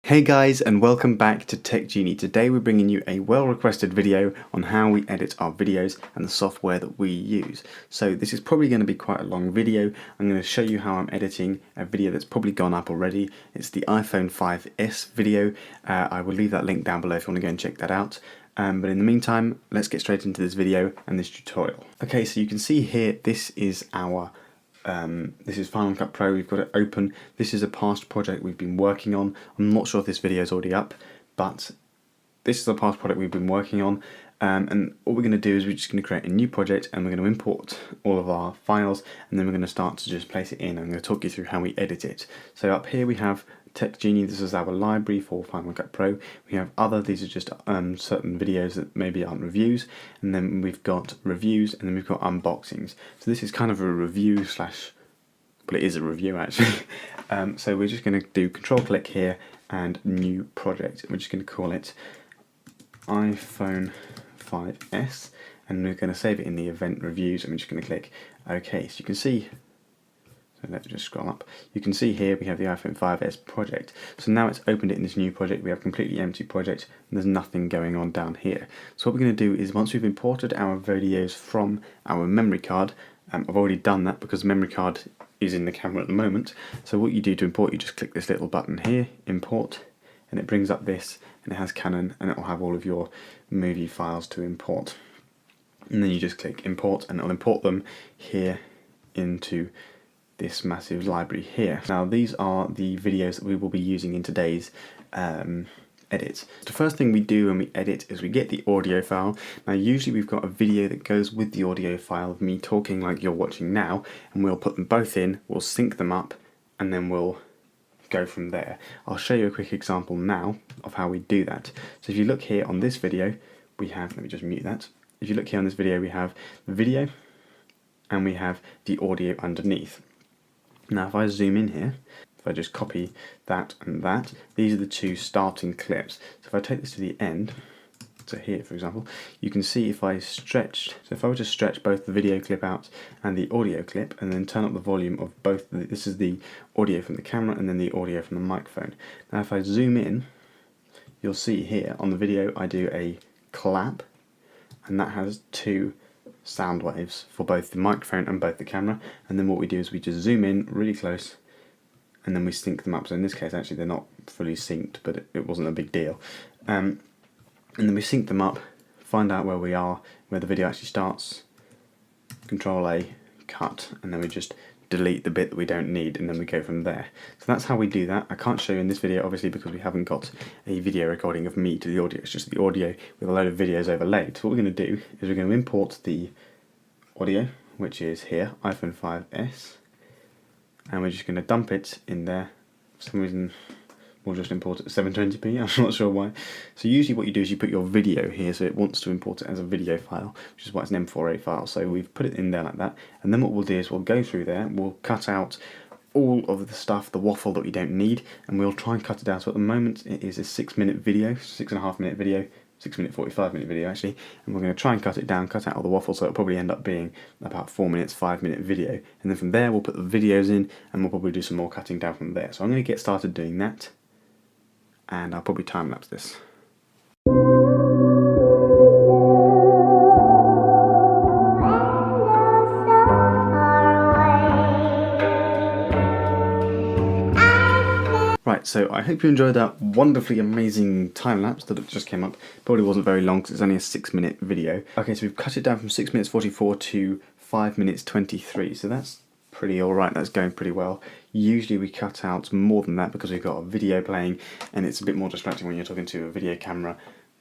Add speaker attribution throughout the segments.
Speaker 1: Hey guys, and welcome back to Tech Genie. Today we're bringing you a well-requested video on how we edit our videos and the software that we use. So this is probably going to be quite a long video. I'm going to show you how I'm editing a video that's probably gone up already. It's the iPhone 5S video. I will leave that link down below if you want to go and check that out. But in the meantime, let's get straight into this video and this tutorial. Okay, so you can see here, this is Final Cut Pro. We've got it open. This is a past project we've been working on. I'm not sure if this video is already up, but this is a past project we've been working on. And what we're going to do is we're just going to create a new project and we're going to import all of our files, and then we're going to start to just place it in. I'm going to talk you through how we edit it. So up here we have Tech Genie. This is our library for Final Cut Pro. We have other, these are just certain videos that maybe aren't reviews, and then we've got reviews, and then we've got unboxings. So this is kind of a review slash, well, it is a review actually. So we're just going to do control click here and new project. We're just going to call it iPhone 5S, and we're going to save it in the event reviews, and we're just going to click OK. So you can see, so let's just scroll up. You can see here we have the iPhone 5S project. So now it's opened it in this new project. We have a completely empty project and there's nothing going on down here. So what we're going to do is, once we've imported our videos from our memory card, I've already done that because the memory card is in the camera at the moment. So what you do to import, you just click this little button here, import, and it brings up this, and it has Canon, and it will have all of your movie files to import. And then you just click import, and it will import them here into this massive library here. Now these are the videos that we will be using in today's edit. The first thing we do when we edit is we get the audio file. Now usually we've got a video that goes with the audio file of me talking like you're watching now, and we'll put them both in, we'll sync them up, and then we'll go from there. I'll show you a quick example now of how we do that. So if you look here on this video, we have, let me just mute that. If you look here on this video, we have the video and we have the audio underneath. Now if I zoom in here, if I just copy that and that, these are the two starting clips. So if I take this to the end, so here for example, you can see if I stretched, so if I were to stretch both the video clip out and the audio clip, and then turn up the volume of both, this is the audio from the camera and then the audio from the microphone. Now if I zoom in, you'll see here on the video I do a clap, and that has two sound waves for both the microphone and both the camera. And then what we do is we just zoom in really close, and then we sync them up. So in this case actually they're not fully synced, but it wasn't a big deal. And then we sync them up, find out where we are, where the video actually starts, Control A, cut, and then we just delete the bit that we don't need, and then we go from there. So that's how we do that. I can't show you in this video obviously because we haven't got a video recording of me to the audio, it's just the audio with a load of videos overlaid. So what we're going to do is we're going to import the audio, which is here, iPhone 5S, and we're just going to dump it in there. For some reason we'll just import it at 720p, I'm not sure why. So usually what you do is you put your video here, so it wants to import it as a video file, which is why it's an M4A file. So we've put it in there like that, and then what we'll do is we'll go through there, we'll cut out all of the stuff, the waffle that we don't need, and we'll try and cut it out. So at the moment it is a 6-minute video, 6.5-minute video, 6-minute 45-minute video actually, and we're going to try and cut it down, cut out all the waffle, so it'll probably end up being about 4 minutes, 5-minute video, and then from there we'll put the videos in, and we'll probably do some more cutting down from there. So I'm going to get started doing that, and I'll probably time-lapse this. Right, so I hope you enjoyed that wonderfully amazing time-lapse that just came up. Probably wasn't very long because it's only a 6-minute video. Okay, so we've cut it down from 6 minutes 44 to 5 minutes 23, so that's pretty alright, that's going pretty well. Usually we cut out more than that because we've got a video playing, and it's a bit more distracting when you're talking to a video camera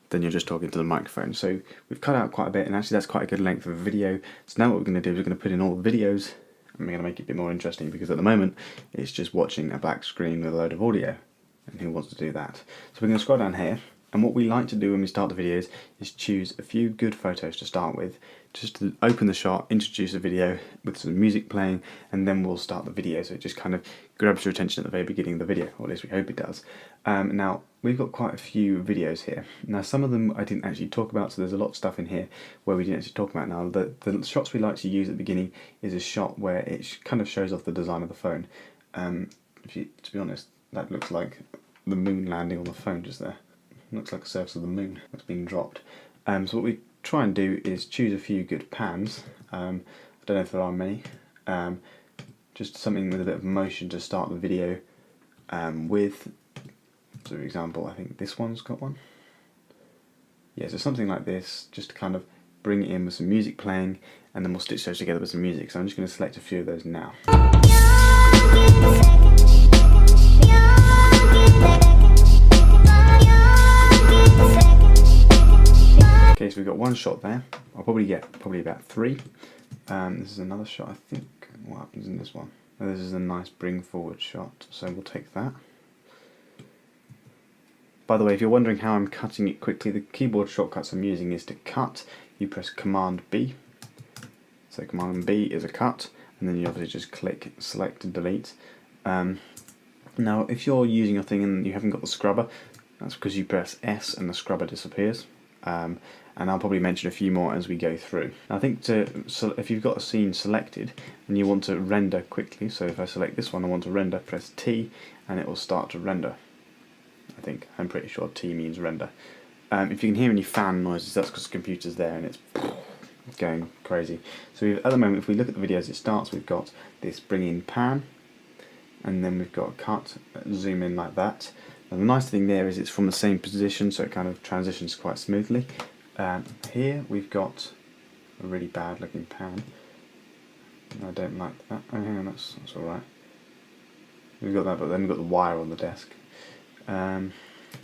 Speaker 1: than you're just talking to the microphone. So we've cut out quite a bit, and actually that's quite a good length of a video. So now what we're going to do is we're going to put in all the videos, and we're going to make it a bit more interesting because at the moment it's just watching a black screen with a load of audio, and who wants to do that? So we're going to scroll down here, and what we like to do when we start the videos is choose a few good photos to start with, just to open the shot, introduce a video with some music playing, and then we'll start the video. So it just kind of grabs your attention at the very beginning of the video, or at least we hope it does. Now we've got quite a few videos here. Now some of them I didn't actually talk about, so there's a lot of stuff in here where we didn't actually talk about. Now the shots we like to use at the beginning is a shot where it kind of shows off the design of the phone. To be honest, that looks like the moon landing on the phone just there. Looks like a surface of the moon that's been dropped. So what we try and do is choose a few good pans. I don't know if there are many. Just something with a bit of motion to start the video with. So for example, I think this one's got one. Yeah, so something like this, just to kind of bring it in with some music playing, and then we'll stitch those together with some music. So I'm just going to select a few of those now. Okay, so we've got one shot there. I'll probably get about 3. This is another shot, I think. What happens in this one? Oh, this is a nice bring forward shot, so we'll take that. By the way, if you're wondering how I'm cutting it quickly, the keyboard shortcuts I'm using is to cut. You press Command B. So Command B is a cut, and then you obviously just click Select and Delete. Now, if you're using your thing and you haven't got the scrubber, that's because you press S and the scrubber disappears. And I'll probably mention a few more as we go through. I think if you've got a scene selected and you want to render quickly, so if I select this one, I want to render, press T, and it will start to render. I'm pretty sure T means render. If you can hear any fan noises, that's because the computer's there and it's going crazy. So at the moment, if we look at the video as it starts, we've got this bring in pan, and then we've got a cut, zoom in like that. And the nice thing there is it's from the same position, so it kind of transitions quite smoothly. Here we've got a really bad looking pan. I don't like that. Oh, hang on, that's alright. We've got that, but then we've got the wire on the desk.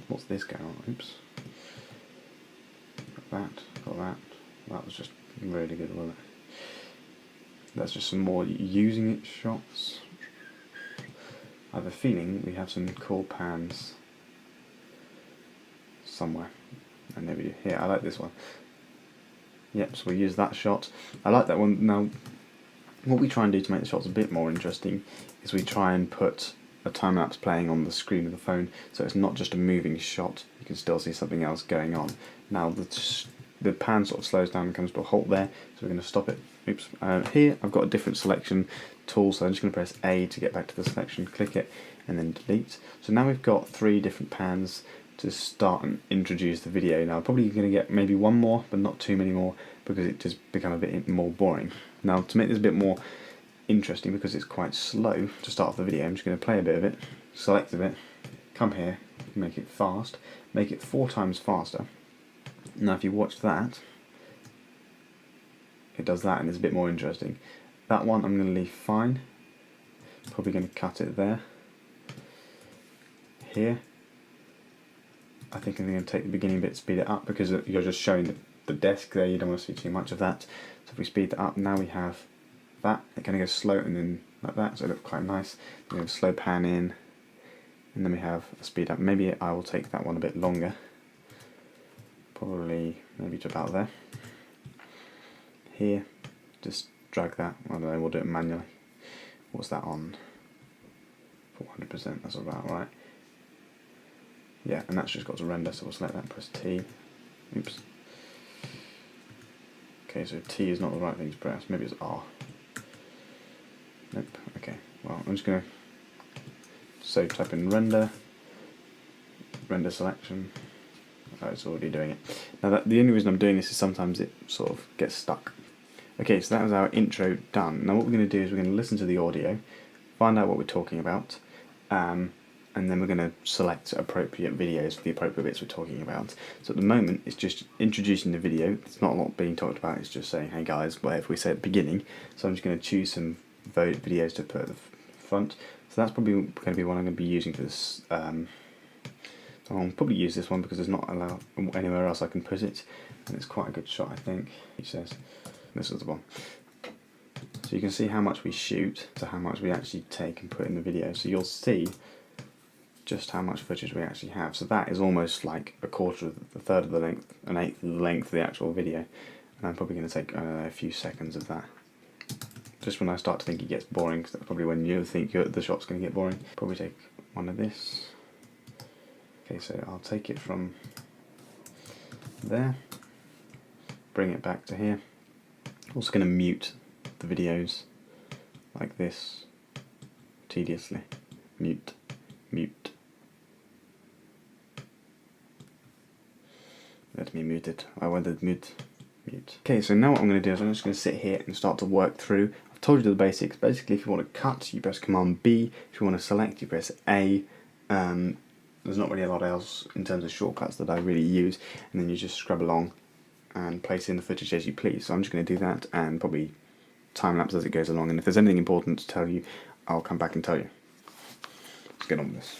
Speaker 1: What's this going on? Oops. Got that. That was just really good, wasn't it? That's just some more using it shots. I have a feeling we have some cool pans somewhere. And there we do. Here, I like this one. Yep, so we use that shot. I like that one. Now, what we try and do to make the shots a bit more interesting is we try and put a time-lapse playing on the screen of the phone, so it's not just a moving shot, you can still see something else going on. Now the pan sort of slows down and comes to a halt there, so we're going to stop it. Oops. Here I've got a different selection tool, so I'm just going to press A to get back to the selection, click it, and then delete. So now we've got 3 different pans to start and introduce the video. Now I'm probably going to get maybe one more, but not too many more, because it does become a bit more boring. Now to make this a bit more interesting, because it's quite slow to start off the video, I'm just going to play a bit of it, select a bit, come here, make it fast, make it 4 times faster. Now if you watch that, it does that and it's a bit more interesting. That one I'm going to leave fine, probably going to cut it there. Here, I think I'm going to take the beginning bit, speed it up, because you're just showing the desk there, you don't want to see too much of that. So if we speed that up, now we have that, it kind of goes slow and then like that, so it looks quite nice. Then we have a slow pan in, and then we have a speed up. Maybe I will take that one a bit longer, probably maybe to about there. Here, just drag that, I don't know, we'll do it manually. What's that on? 400%, that's about right. Yeah, and that's just got to render, so we'll select that, press T. Oops. Okay, so T is not the right thing to press, maybe it's R. Nope, okay, well I'm just going to type in render selection. Oh, it's already doing it. Now the only reason I'm doing this is sometimes it sort of gets stuck. Okay, so that was our intro done. Now what we're going to do is we're going to listen to the audio, find out what we're talking about, and then we're going to select appropriate videos for the appropriate bits we're talking about. So at the moment it's just introducing the video, it's not a lot being talked about, it's just saying, hey guys, whatever we say at the beginning. So I'm just going to choose some videos to put at the front. So that's probably going to be one I'm going to be using for this. I'll probably use this one because there's not anywhere else I can put it, and it's quite a good shot, I think. He says, this is the one. So you can see how much we shoot to how much we actually take and put in the video. So you'll see just how much footage we actually have. So that is almost like a quarter of a third of the length, an eighth of the length of the actual video. And I'm probably going to take a few seconds of that. Just when I start to think it gets boring, because that's probably when you think the shot's going to get boring. Probably take one of this. Okay, so I'll take it from there, bring it back to here. Also going to mute the videos like this, tediously. Mute, mute, Let me mute it. I wanted mute. Okay, so now what I'm going to do is I'm just going to sit here and start to work through. I've told you the basics. Basically, if you want to cut, you press Command B. If you want to select, you press A. There's not really a lot else in terms of shortcuts that I really use, and then you just scrub along and place in the footage as you please. So I'm just going to do that and probably time lapse as it goes along, and if there's anything important to tell you, I'll come back and tell you. Let's get on with this.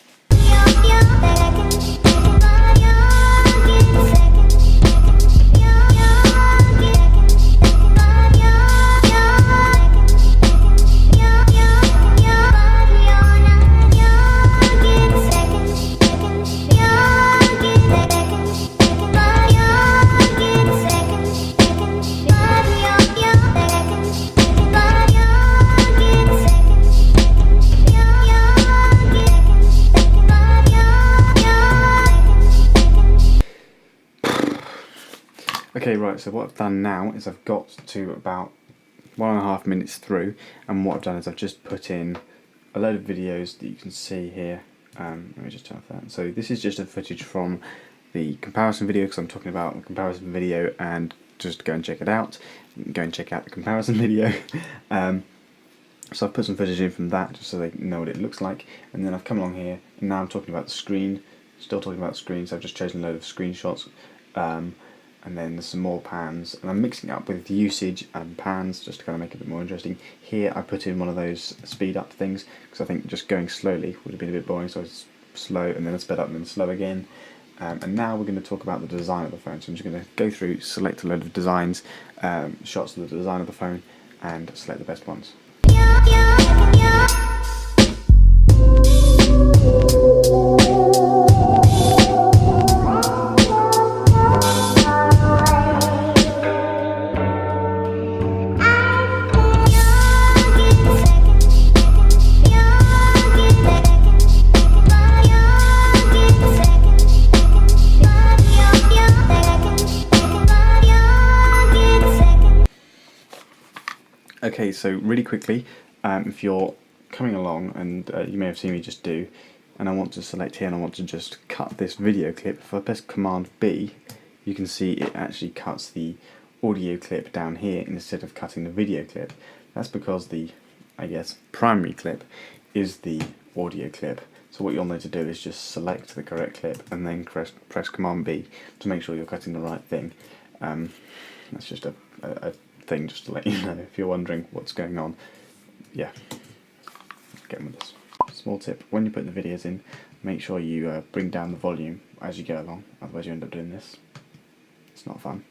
Speaker 1: Okay, right, so what I've done now is I've got to about 1.5 minutes through, and what I've done is I've just put in a load of videos that you can see here. Let me just turn off that. So this is just a footage from the comparison video, because I'm talking about the comparison video, and just go and check it out. Go and check out the comparison video. So I've put some footage in from that, just so they know what it looks like, and then I've come along here, and now I'm talking about the screen, still talking about the screen, so I've just chosen a load of screenshots. And then there's some more pans, and I'm mixing it up with usage and pans just to kind of make it a bit more interesting. Here I put in one of those speed up things, because I think just going slowly would have been a bit boring, so it's slow and then I sped up and then slow again. And now we're going to talk about the design of the phone. So I'm just going to go through, select a load of designs, shots of the design of the phone, and select the best ones. Okay, so really quickly, if you're coming along, and you may have seen me just do, and I want to select here and I want to just cut this video clip, if I press Command B, you can see it actually cuts the audio clip down here instead of cutting the video clip. That's because the, I guess, primary clip is the audio clip. So what you'll need to do is just select the correct clip and then press Command B to make sure you're cutting the right thing. That's just a thing just to let you know if you're wondering what's going on. Yeah, get on with this. Small tip, when you put the videos in, make sure you bring down the volume as you go along, otherwise you end up doing this. It's not fun.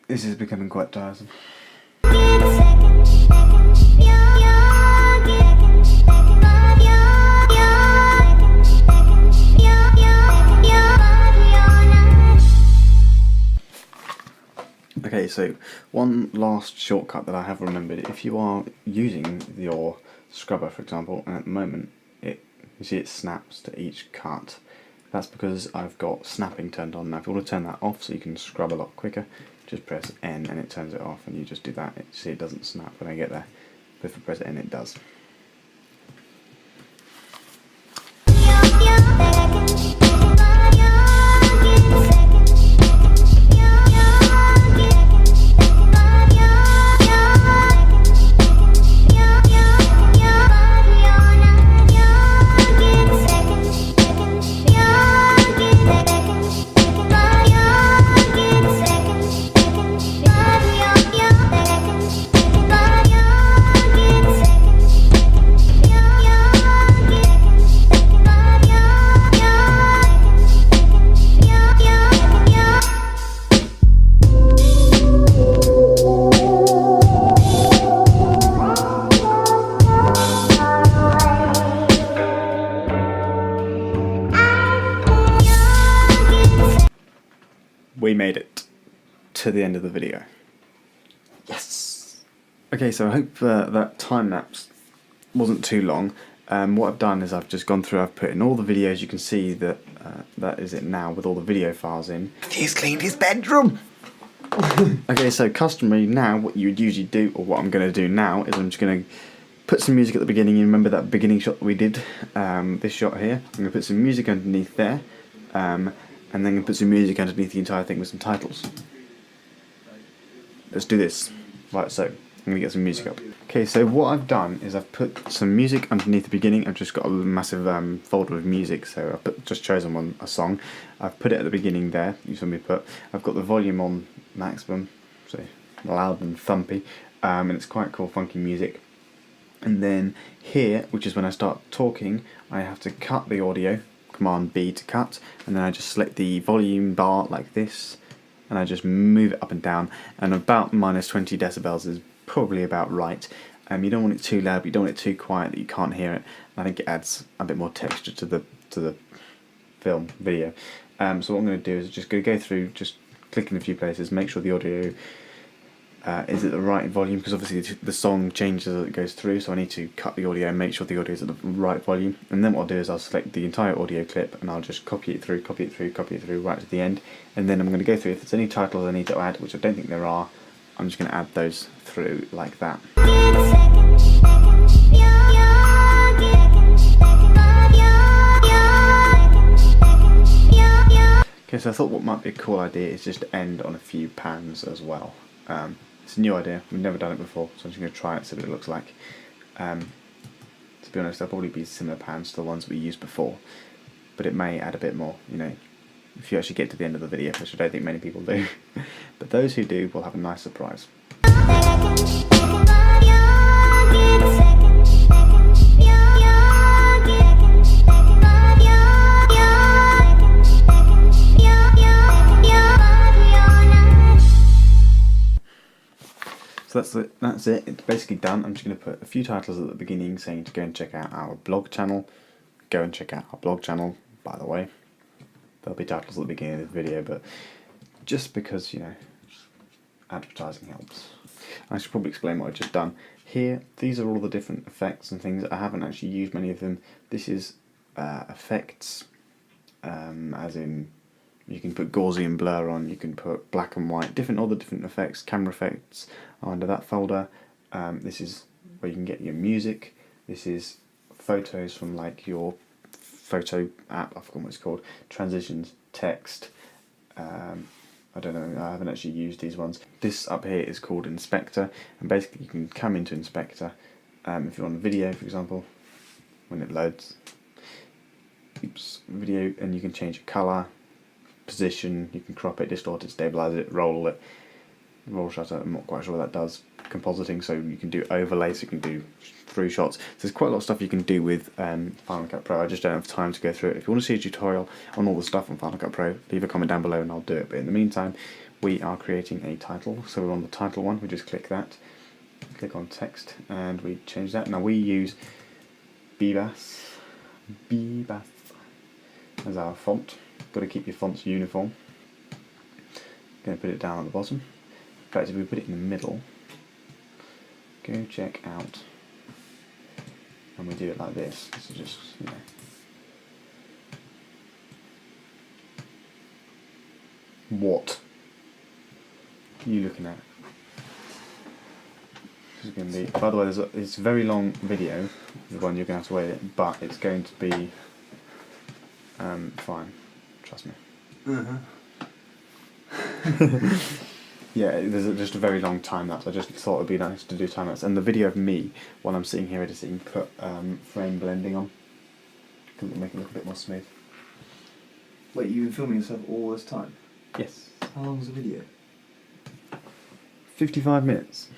Speaker 1: This is becoming quite tiresome. Okay, so one last shortcut that I have remembered, if you are using your scrubber, for example, and at the moment you see it snaps to each cut, that's because I've got snapping turned on. Now if you want to turn that off so you can scrub a lot quicker, just press N and it turns it off, and you just do that. See, it doesn't snap when I get there, but if I press N it does. made it to the end of the video. Yes! Okay, so I hope that time lapse wasn't too long. What I've done is I've just gone through, I've put in all the videos. You can see that that is it now with all the video files in. He's cleaned his bedroom! Okay, so customary now, what you would usually do, or what I'm going to do now, is I'm just going to put some music at the beginning. You remember that beginning shot that we did? This shot here. I'm going to put some music underneath there, and then I'm going to put some music underneath the entire thing with some titles. Let's do this. Right, so I'm going to get some music up. Okay, so what I've done is I've put some music underneath the beginning. I've just got a massive folder of music, so I've just chosen a song. I've put it at the beginning there. You saw me put. I've got the volume on maximum, so loud and thumpy, and it's quite cool, funky music. And then here, which is when I start talking, I have to cut the audio. Command B to cut, and then I just select the volume bar like this, and I just move it up and down. And about minus 20 decibels is probably about right. You don't want it too loud, but you don't want it too quiet that you can't hear it. I think it adds a bit more texture to the video. So what I'm going to do is just go through, just click in a few places, make sure the audio is at the right volume, because obviously the song changes as it goes through, so I need to cut the audio and make sure the audio is at the right volume. And then what I'll do is I'll select the entire audio clip and I'll just copy it through right to the end. And then I'm going to go through, if there's any titles I need to add, which I don't think there are, I'm just going to add those through like that. Okay, so I thought what might be a cool idea is just to end on a few pans as well. It's a new idea, we've never done it before, so I'm just going to try it, see what it looks like. To be honest, there'll probably be similar pans to the ones we used before, but it may add a bit more, you know, if you actually get to the end of the video, which I don't think many people do. But those who do will have a nice surprise. So that's it, it's basically done. I'm just going to put a few titles at the beginning saying to go and check out our blog channel. Go and check out our blog channel, by the way. There'll be titles at the beginning of the video, but just because, you know, advertising helps. I should probably explain what I've just done. Here, these are all the different effects and things. I haven't actually used many of them. This is effects, as in you can put Gaussian blur on, you can put black and white, all the different effects, camera effects are under that folder. This is where you can get your music. This is photos from like your photo app, I forgot what it's called, transitions, text, I don't know, I haven't actually used these ones. This up here is called Inspector, and basically you can come into Inspector, if you're on a video for example, when it loads, video, and you can change the colour, position, you can crop it, distort it, stabilise it, roll shutter, I'm not quite sure what that does, compositing, so you can do overlay, so you can do through shots. So there's quite a lot of stuff you can do with Final Cut Pro. I just don't have time to go through it. If you want to see a tutorial on all the stuff on Final Cut Pro, leave a comment down below and I'll do it. But in the meantime, we are creating a title, so we're on the title one, we just click that, click on text, and we change that. Now we use BBAS as our font. Got to keep your fonts uniform. Going to put it down at the bottom. In fact, if we put it in the middle, go check out, and we do it like this. This is just, you know, what are you looking at? This is going to be, by the way, it's a very long video, the one you're going to have to wait it, but it's going to be fine, trust me. Yeah, there's just a very long time lapse. I just thought it'd be nice to do time lapse, and the video of me while I'm sitting here editing, put frame blending on, to make it look a bit more smooth.
Speaker 2: Wait, you've been filming yourself all this time?
Speaker 1: Yes.
Speaker 2: How long was the video?
Speaker 1: 55 minutes.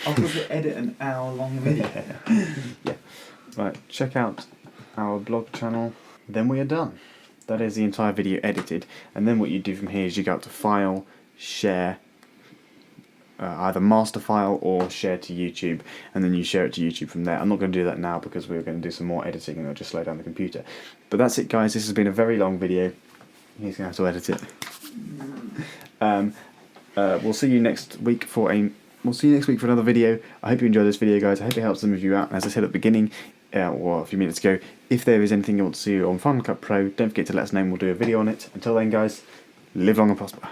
Speaker 2: I was going to edit an hour-long video.
Speaker 1: Yeah. Right, check out our blog channel. Then we are done. That is the entire video edited, and then what you do from here is you go up to File, Share, either master file or share to YouTube, and then you share it to YouTube from there. I'm not going to do that now because we're going to do some more editing and it'll just slow down the computer. But that's it guys, this has been a very long video. He's going to have to edit it. We'll see you next week for another video. I hope you enjoyed this video, guys. I hope it helps some of you out. And as I said at the beginning, or a few minutes ago, if there is anything you want to see on Final Cut Pro, don't forget to let us know and we'll do a video on it. Until then, guys, live long and prosper.